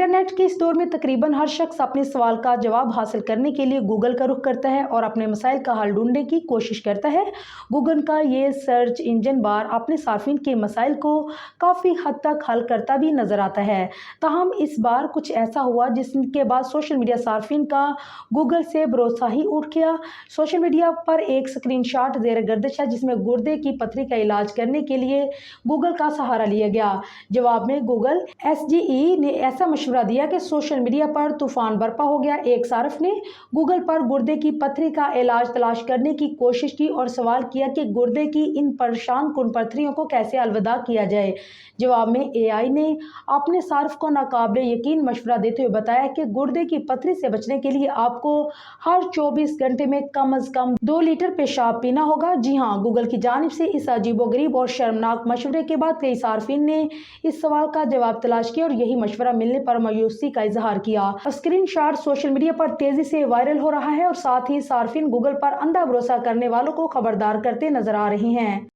Internet के इस दौर में तकरीबन हर शख्स अपने सवाल का जवाब हासिल करने के लिए गूगल का रुख करता है और अपने मसाइल का हल ढूंढने की कोशिश करता है। गूगल का ये सर्च इंजन बार अपने सार्फिन के मसाइल को काफ़ी हद तक हल करता भी नजर आता है। ताहम इस बार कुछ ऐसा हुआ जिसके बाद सोशल मीडिया सार्फिन का गूगल से भरोसा ही उठ गया। सोशल मीडिया पर एक स्क्रीनशॉट ज़ेर गर्दिश है जिसमें गुर्दे की पथरी का इलाज करने के लिए गूगल का सहारा लिया गया। जवाब में गूगल SGE ने ऐसा मशवरा दिया कि सोशल मीडिया पर तूफान बरपा हो गया। एक सार्फ ने गूगल पर गुर्दे की पथरी का इलाज तलाश करने की कोशिश की और सवाल किया कि गुर्दे की इन परेशान कुन पथरियों को कैसे अलविदा किया जाए। जवाब में AI ने अपने सार्फ को नाकाबिले यकीन मशवरा देते हुए बताया कि गुर्दे की पथरी से बचने के लिए आपको हर 24 घंटे में कम अज कम 2 लीटर पेशाब पीना होगा। जी हाँ, गूगल की जानिब से इस अजीबोगरीब और शर्मनाक मशवरे के बाद कई सार्फिन ने इस सवाल का जवाब तलाश किया और यही मशवरा मिलने पर मायूसी का इजहार किया। स्क्रीनशॉट सोशल मीडिया पर तेजी से वायरल हो रहा है और साथ ही सार्फिन गूगल पर अंधा भरोसा करने वालों को खबरदार करते नजर आ रहे हैं।